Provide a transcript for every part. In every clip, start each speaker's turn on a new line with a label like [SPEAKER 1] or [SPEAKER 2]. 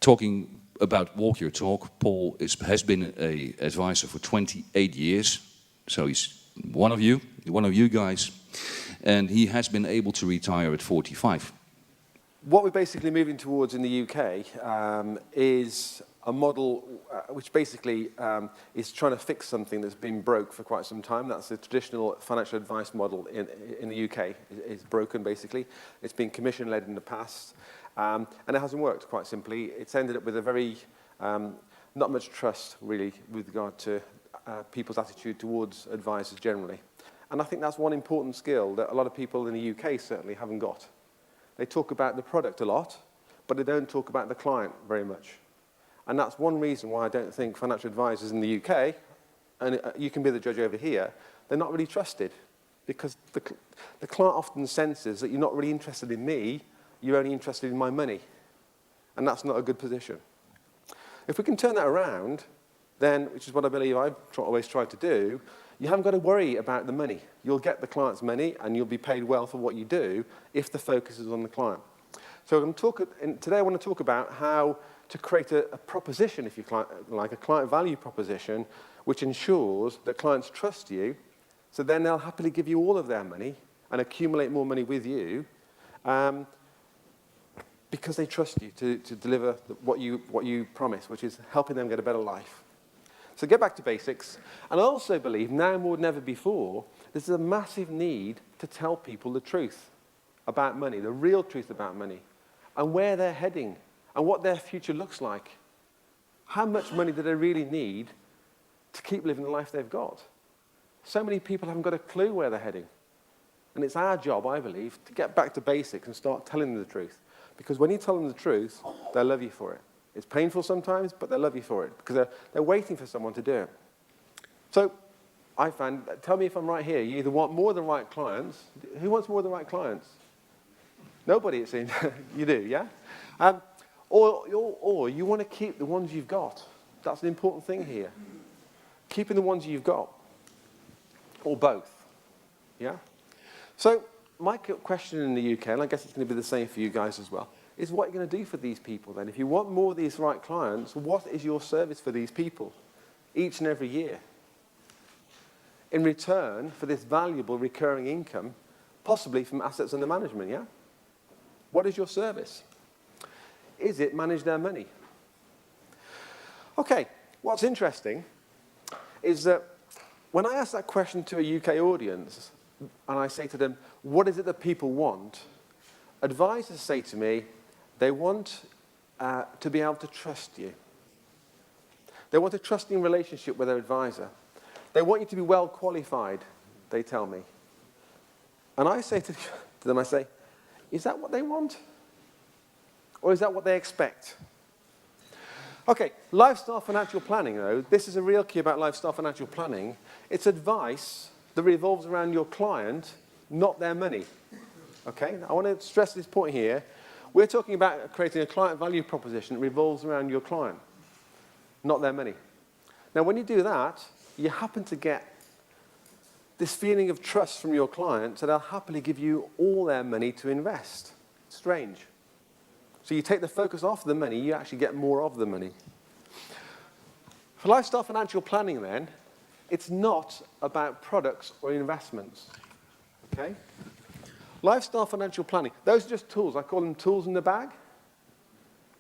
[SPEAKER 1] talking about Walk Your Talk, Paul has been an advisor for 28 years. So he's one of you guys. And he has been able to retire at 45.
[SPEAKER 2] What we're basically moving towards in the UK is a model which basically is trying to fix something that's been broke for quite some time. That's the traditional financial advice model in the UK. It's broken, basically. It's been commission-led in the past, and it hasn't worked, quite simply. It's ended up with a very, not much trust, really, with regard to people's attitude towards advisors generally. And I think that's one important skill that a lot of people in the UK certainly haven't got. They talk about the product a lot, but they don't talk about the client very much. And that's one reason why I don't think financial advisors in the UK, and you can be the judge over here, they're not really trusted. Because the client often senses that you're not really interested in me, you're only interested in my money. And that's not a good position. If we can turn that around, then, which is what I believe I've always tried to do, you haven't got to worry about the money. You'll get the client's money and you'll be paid well for what you do if the focus is on the client. So today I want to talk about how to create a proposition, if you like, a client value proposition, which ensures that clients trust you, so then they'll happily give you all of their money and accumulate more money with you because they trust you to deliver what you promise, which is helping them get a better life. So get back to basics. And I also believe, now more than ever before, there's a massive need to tell people the truth about money, the real truth about money, and where they're heading, and what their future looks like. How much money do they really need to keep living the life they've got? So many people haven't got a clue where they're heading. And it's our job, I believe, to get back to basics and start telling them the truth. Because when you tell them the truth, they'll love you for it. It's painful sometimes, but they'll love you for it because they're waiting for someone to do it. So I found, tell me if I'm right here, you either want more than right clients. Who wants more than right clients? Nobody, it seems. You do, yeah? Or you want to keep the ones you've got. That's an important thing here. Keeping the ones you've got. Or both. Yeah? So my question in the UK, and I guess it's going to be the same for you guys as well, is what you're going to do for these people then. If you want more of these right clients, what is your service for these people each and every year? In return for this valuable recurring income, possibly from assets under management, yeah? What is your service? Is it manage their money? Okay, what's interesting is that when I ask that question to a UK audience, and I say to them, what is it that people want? Advisors say to me, they want to be able to trust you. They want a trusting relationship with their advisor. They want you to be well qualified, they tell me. And I say to them, I say, is that what they want? Or is that what they expect? Okay, lifestyle financial planning, though, this is a real key about lifestyle financial planning. It's advice that revolves around your client, not their money. Okay, I want to stress this point here. We're talking about creating a client value proposition that revolves around your client, not their money. Now, when you do that, you happen to get this feeling of trust from your client, so they'll happily give you all their money to invest. Strange. So you take the focus off the money, you actually get more of the money. For lifestyle financial planning, then, it's not about products or investments. Okay? Lifestyle financial planning, those are just tools. I call them tools in the bag.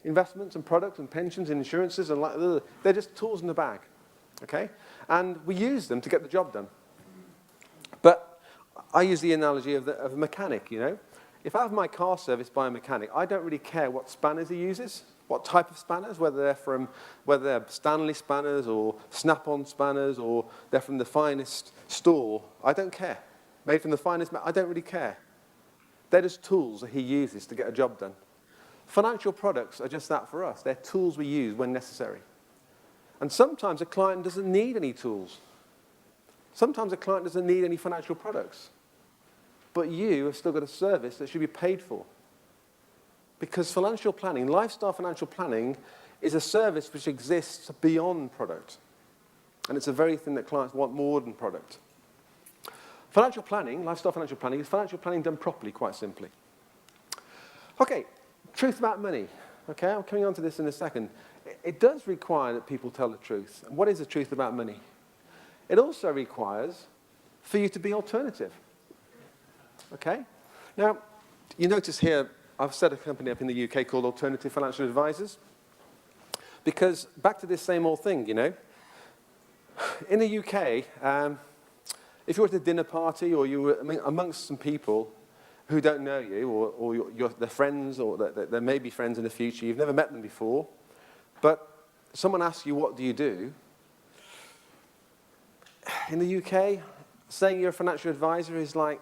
[SPEAKER 2] Investments and products and pensions and insurances, and they're just tools in the bag. Okay? And we use them to get the job done. But I use the analogy of a mechanic, you know. If I have my car serviced by a mechanic, I don't really care what spanners he uses, what type of spanners, whether they're Stanley spanners or Snap-on spanners or they're from the finest store. I don't care. Made from the finest, I don't really care. They're just tools that he uses to get a job done. Financial products are just that for us. They're tools we use when necessary. And sometimes a client doesn't need any tools. Sometimes a client doesn't need any financial products. But you have still got a service that should be paid for. Because financial planning, lifestyle financial planning, is a service which exists beyond product. And it's a very thing that clients want more than product. Financial planning, lifestyle financial planning, is financial planning done properly, quite simply. Okay, truth about money. Okay, I'm coming on to this in a second. It does require that people tell the truth. What is the truth about money? It also requires for you to be alternative. Okay? Now, you notice here, I've set a company up in the UK called Alternative Financial Advisors. Because back to this same old thing, you know. In the UK, if you're at a dinner party or you were amongst some people who don't know you, or they're friends, or they may be friends in the future, you've never met them before, but someone asks you, what do you do? In the UK, saying you're a financial advisor is like,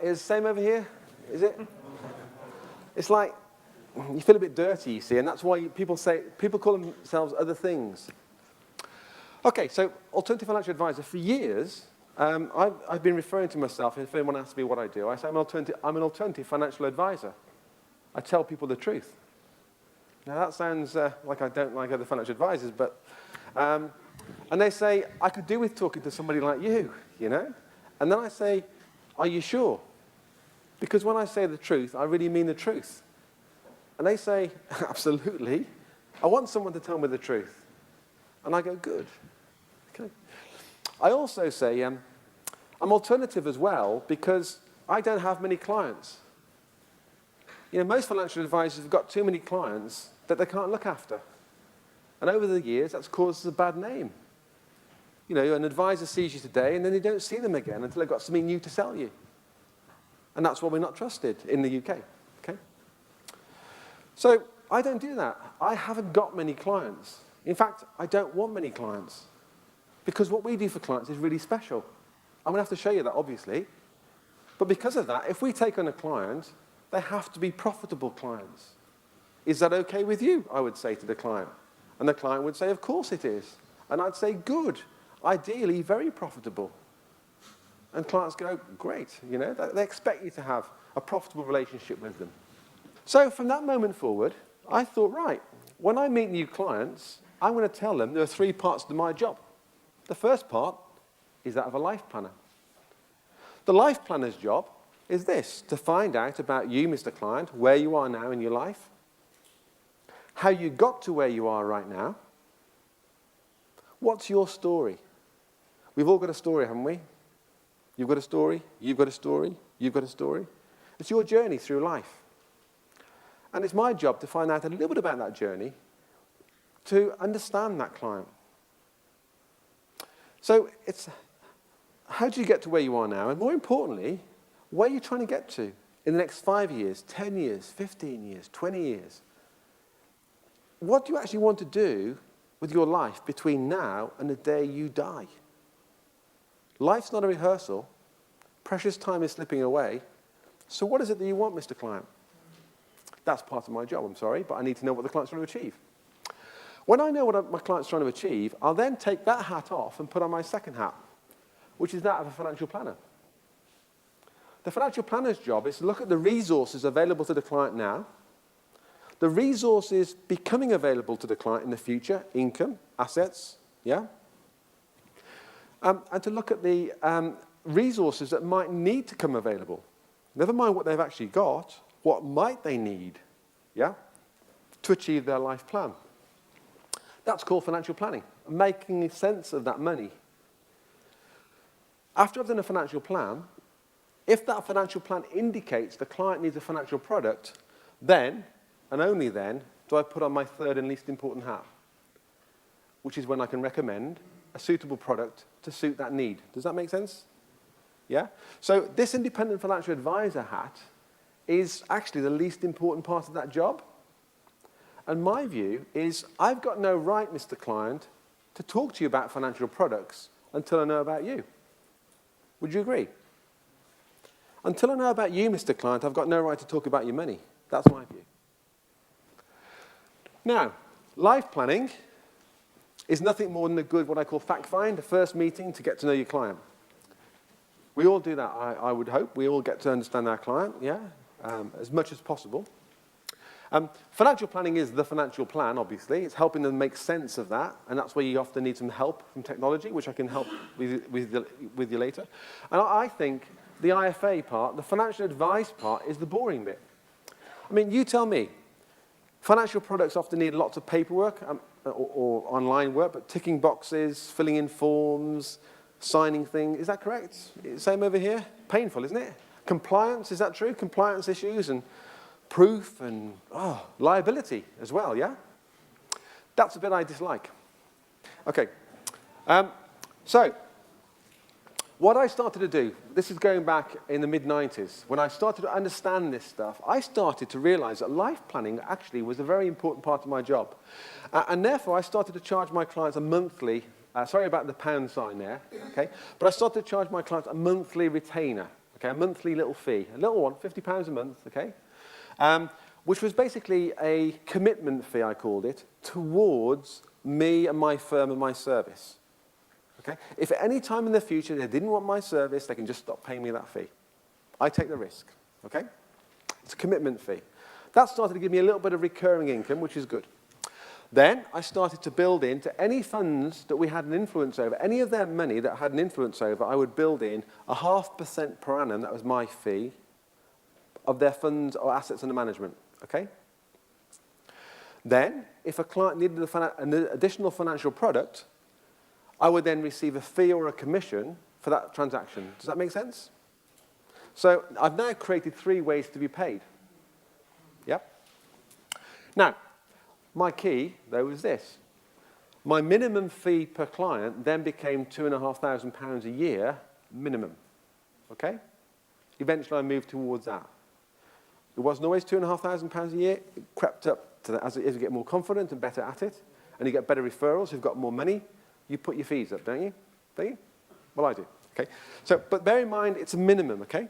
[SPEAKER 2] is the same over here? Is it? It's like, you feel a bit dirty, you see, and that's why people call themselves other things. Okay, so alternative financial advisor, for years, I've been referring to myself, if anyone asks me what I do, I say I'm an alternative financial advisor. I tell people the truth. Now that sounds like I don't like other financial advisors, but, and they say, I could do with talking to somebody like you, you know? And then I say, are you sure? Because when I say the truth, I really mean the truth. And they say, absolutely. I want someone to tell me the truth. And I go, good. Okay. I also say I'm alternative as well because I don't have many clients. You know, most financial advisors have got too many clients that they can't look after. And over the years, that's caused a bad name. You know, an advisor sees you today and then you don't see them again until they've got something new to sell you. And that's why we're not trusted in the UK. Okay? So I don't do that. I haven't got many clients. In fact, I don't want many clients. Because what we do for clients is really special. I'm going to have to show you that, obviously. But because of that, if we take on a client, they have to be profitable clients. Is that okay with you? I would say to the client. And the client would say, of course it is. And I'd say, good. Ideally, very profitable. And clients go, great. You know, they expect you to have a profitable relationship with them. So from that moment forward, I thought, right, when I meet new clients, I'm going to tell them there are 3 parts to my job. The first part is that of a life planner. The life planner's job is this, to find out about you, Mr. Client, where you are now in your life, how you got to where you are right now, what's your story? We've all got a story, haven't we? You've got a story, you've got a story, you've got a story. It's your journey through life. And it's my job to find out a little bit about that journey to understand that client. So it's, how do you get to where you are now? And more importantly, where are you trying to get to in the next 5 years, 10 years, 15 years, 20 years? What do you actually want to do with your life between now and the day you die? Life's not a rehearsal. Precious time is slipping away. So what is it that you want, Mr. Client? That's part of my job, I'm sorry, but I need to know what the client's trying to achieve. When I know what my client's trying to achieve, I'll then take that hat off and put on my second hat, which is that of a financial planner. The financial planner's job is to look at the resources available to the client now, the resources becoming available to the client in the future, income, assets, yeah? And to look at the resources that might need to come available. Never mind what they've actually got, what might they need, yeah, to achieve their life plan. That's called financial planning, making sense of that money. After I've done a financial plan, if that financial plan indicates the client needs a financial product, then, and only then, do I put on my third and least important hat, which is when I can recommend a suitable product to suit that need. Does that make sense? Yeah? So this independent financial advisor hat is actually the least important part of that job. And my view is I've got no right, Mr. Client, to talk to you about financial products until I know about you. Would you agree? Until I know about you, Mr. Client, I've got no right to talk about your money. That's my view. Now, life planning is nothing more than a good, what I call fact find, a first meeting to get to know your client. We all do that, I would hope. We all get to understand our client, yeah, as much as possible. Financial planning is the financial plan, obviously. It's helping them make sense of that, and that's where you often need some help from technology, which I can help with you later. And I think the IFA part, the financial advice part, is the boring bit. I I mean, you tell me. Financial products often need lots of paperwork or online work, but ticking boxes, filling in forms, signing things. Is that correct? Same over here? Painful, isn't it? Compliance, is that true? Compliance issues and proof and liability as well, yeah? That's a bit I dislike. Okay. So, what I started to do, this is going back in the mid-90s, when I started to understand this stuff, I started to realize that life planning actually was a very important part of my job. And therefore, I started to charge my clients a monthly, sorry about the pound sign there, okay? But I started to charge my clients a monthly retainer, okay? A monthly little fee, a little one, £50 a month, okay? Which was basically a commitment fee, I called it, towards me and my firm and my service. Okay? If at any time in the future they didn't want my service, they can just stop paying me that fee. I take the risk. Okay? It's a commitment fee. That started to give me a little bit of recurring income, which is good. Then I started to build into any funds that we had an influence over, any of their money that I had an influence over, I would build in 0.5% per annum, that was my fee, of their funds or assets under management. Okay? Then, if a client needed an additional financial product, I would then receive a fee or a commission for that transaction. Does that make sense? So I've now created 3 ways to be paid. Yep. Now, my key, though, was this. My minimum fee per client then became £2,500 a year minimum. Okay? Eventually, I moved towards that. It wasn't always £2,500 a year. It crept up to that as you get more confident and better at it, and you get better referrals, you've got more money. You put your fees up, don't you? Don't you? Well, I do. Okay. So, but bear in mind, it's a minimum, okay?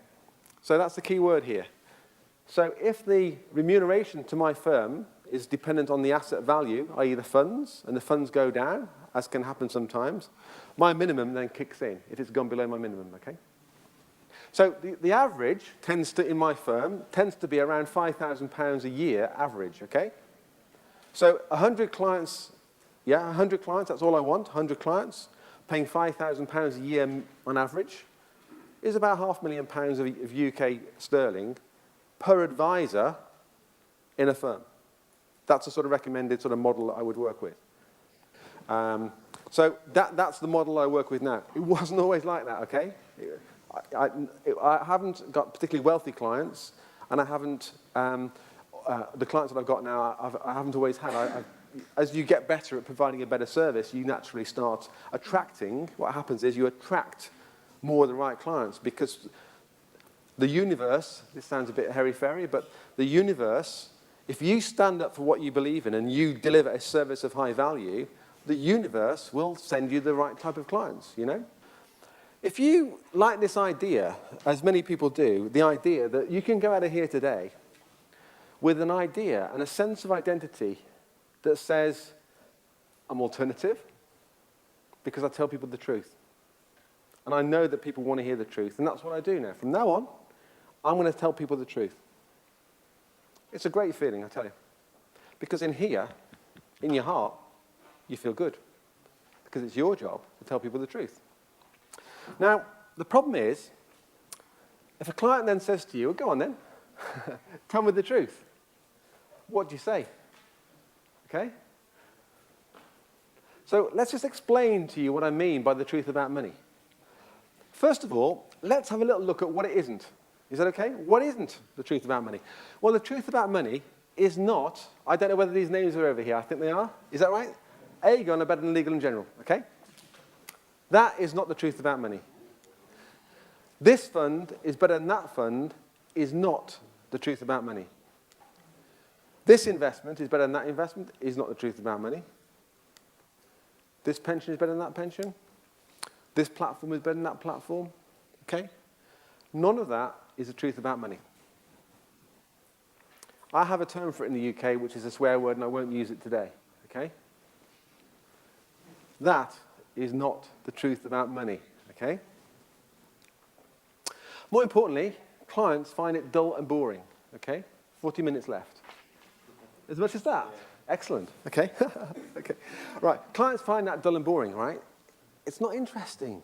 [SPEAKER 2] So that's the key word here. So if the remuneration to my firm is dependent on the asset value, i.e. the funds, and the funds go down, as can happen sometimes, my minimum then kicks in if it's gone below my minimum, okay? So the average tends to, in my firm, tends to be around £5,000 a year average, okay? So 100 clients. Yeah, 100 clients, that's all I want, 100 clients, paying £5,000 a year on average, is about £500,000 of UK sterling per advisor in a firm. That's a sort of recommended sort of model that I would work with. So that's the model I work with now. It wasn't always like that, okay? I haven't got particularly wealthy clients, and I haven't, the clients that I've got now, I haven't always had. As you get better at providing a better service, you naturally start attracting. What happens is you attract more of the right clients because the universe, this sounds a bit hairy-fairy, but the universe, if you stand up for what you believe in and you deliver a service of high value, the universe will send you the right type of clients, you know? If you like this idea, as many people do, the idea that you can go out of here today with an idea and a sense of identity that says, I'm alternative because I tell people the truth. And I know that people want to hear the truth, and that's what I do now. From now on, I'm going to tell people the truth. It's a great feeling, I tell you. Because in here, in your heart, you feel good. Because it's your job to tell people the truth. Now, the problem is, if a client then says to you, well, go on then, tell me the truth. What do you say? Okay? So let's just explain to you what I mean by the truth about money. First of all, let's have a little look at what it isn't. Is that okay? What isn't the truth about money? Well, the truth about money is not, I don't know whether these names are over here. I think they are. Is that right? Aegon are better than Legal and General. Okay? That is not the truth about money. This fund is better than that fund is not the truth about money. This investment is better than that investment is not the truth about money. This pension is better than that pension. This platform is better than that platform. Okay? None of that is the truth about money. I have a term for it in the UK, which is a swear word, and I won't use it today. Okay? That is not the truth about money. Okay? More importantly, clients find it dull and boring. Okay? 40 minutes left. As much as that? Yeah. Excellent. Okay? Okay. Right. Clients find that dull and boring, right? It's not interesting.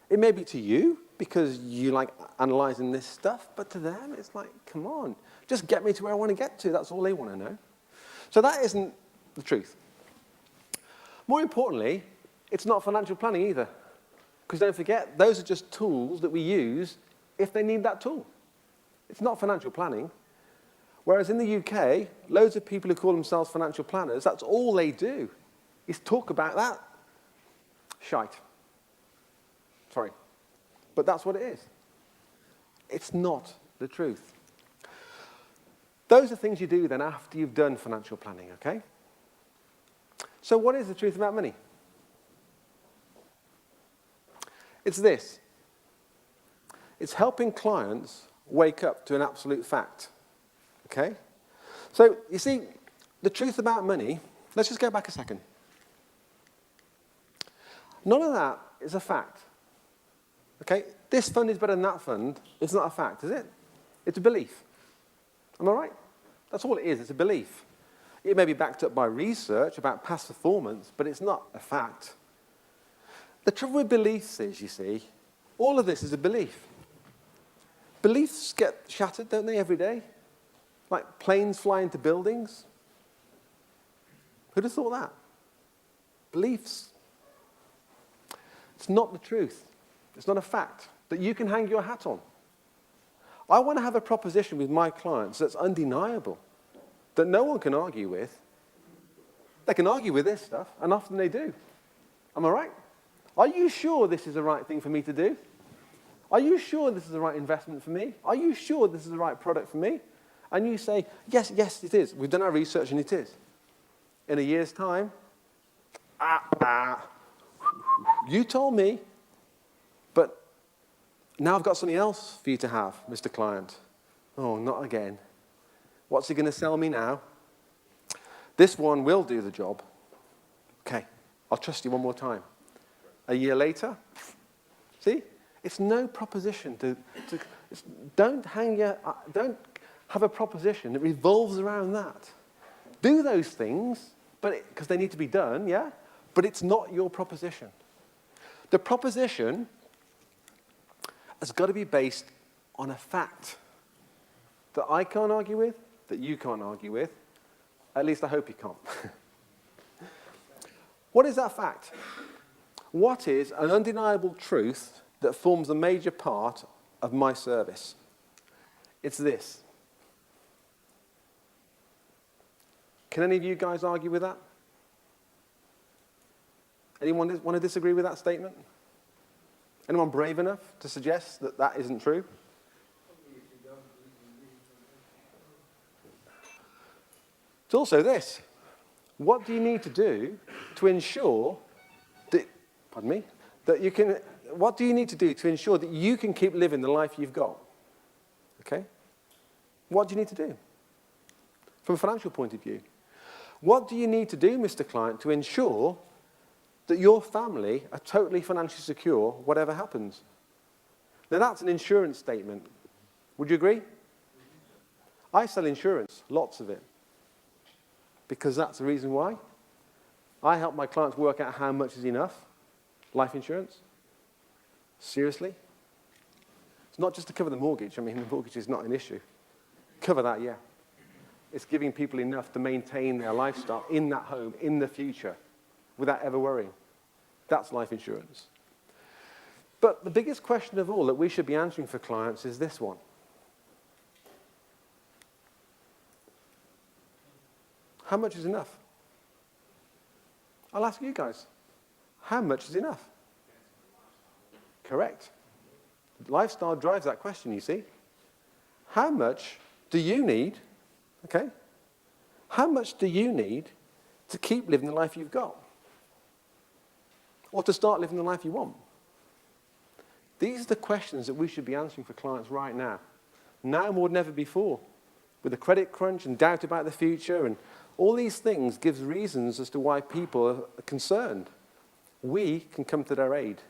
[SPEAKER 2] It may be to you because you like analysing this stuff, but to them it's like, come on, just get me to where I want to get to. That's all they want to know. So that isn't the truth. More importantly, it's not financial planning either. Because don't forget, those are just tools that we use if they need that tool. It's not financial planning. Whereas in the UK, loads of people who call themselves financial planners, that's all they do, is talk about that shite. Sorry. But that's what it is. It's not the truth. Those are things you do then after you've done financial planning, okay? So what is the truth about money? It's this. It's helping clients wake up to an absolute fact, okay? So, you see, the truth about money, let's just go back a second. None of that is a fact, okay? This fund is better than that fund. It's not a fact, is it? It's a belief. Am I right? That's all it is. It's a belief. It may be backed up by research about past performance, but it's not a fact. The trouble with beliefs is, you see, all of this is a belief. Beliefs get shattered, don't they, every day? Like planes fly into buildings. Who'd have thought that? Beliefs. It's not the truth. It's not a fact that you can hang your hat on. I want to have a proposition with my clients that's undeniable, that no one can argue with. They can argue with this stuff, and often they do. Am I right? Are you sure this is the right thing for me to do? Are you sure this is the right investment for me? Are you sure this is the right product for me? And you say, yes, yes, it is. We've done our research and it is. In a year's time, you told me, but now I've got something else for you to have, Mr. Client. Oh, not again. What's he going to sell me now? This one will do the job. Okay, I'll trust you one more time. A year later, see? It's no proposition don't have a proposition that revolves around that. Do those things, but because they need to be done, yeah? But it's not your proposition. The proposition has got to be based on a fact that I can't argue with, that you can't argue with. At least I hope you can't. What is that fact? What is an undeniable truth that forms a major part of my service? It's this. Can any of you guys argue with that? Anyone want to disagree with that statement? Anyone brave enough to suggest that that isn't true? It's also this. What do you need to do to ensure that, what do you need to do to ensure that you can keep living the life you've got? Okay? What do you need to do? From a financial point of view. What do you need to do, Mr. Client, to ensure that your family are totally financially secure, whatever happens? Now that's an insurance statement. Would you agree? I sell insurance, lots of it. Because that's the reason why. I help my clients work out how much is enough. Life insurance. Seriously? It's not just to cover the mortgage. I mean, the mortgage is not an issue. Cover that, yeah. It's giving people enough to maintain their lifestyle in that home, in the future, without ever worrying. That's life insurance. But the biggest question of all that we should be answering for clients is this one. How much is enough? I'll ask you guys. How much is enough? Correct. Lifestyle drives that question, you see. How much do you need, okay? How much do you need to keep living the life you've got? Or to start living the life you want? These are the questions that we should be answering for clients right now. Now more than ever before. With the credit crunch and doubt about the future and all these things gives reasons as to why people are concerned. We can come to their aid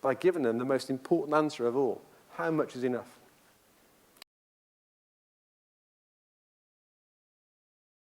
[SPEAKER 2] by giving them the most important answer of all. How much is enough?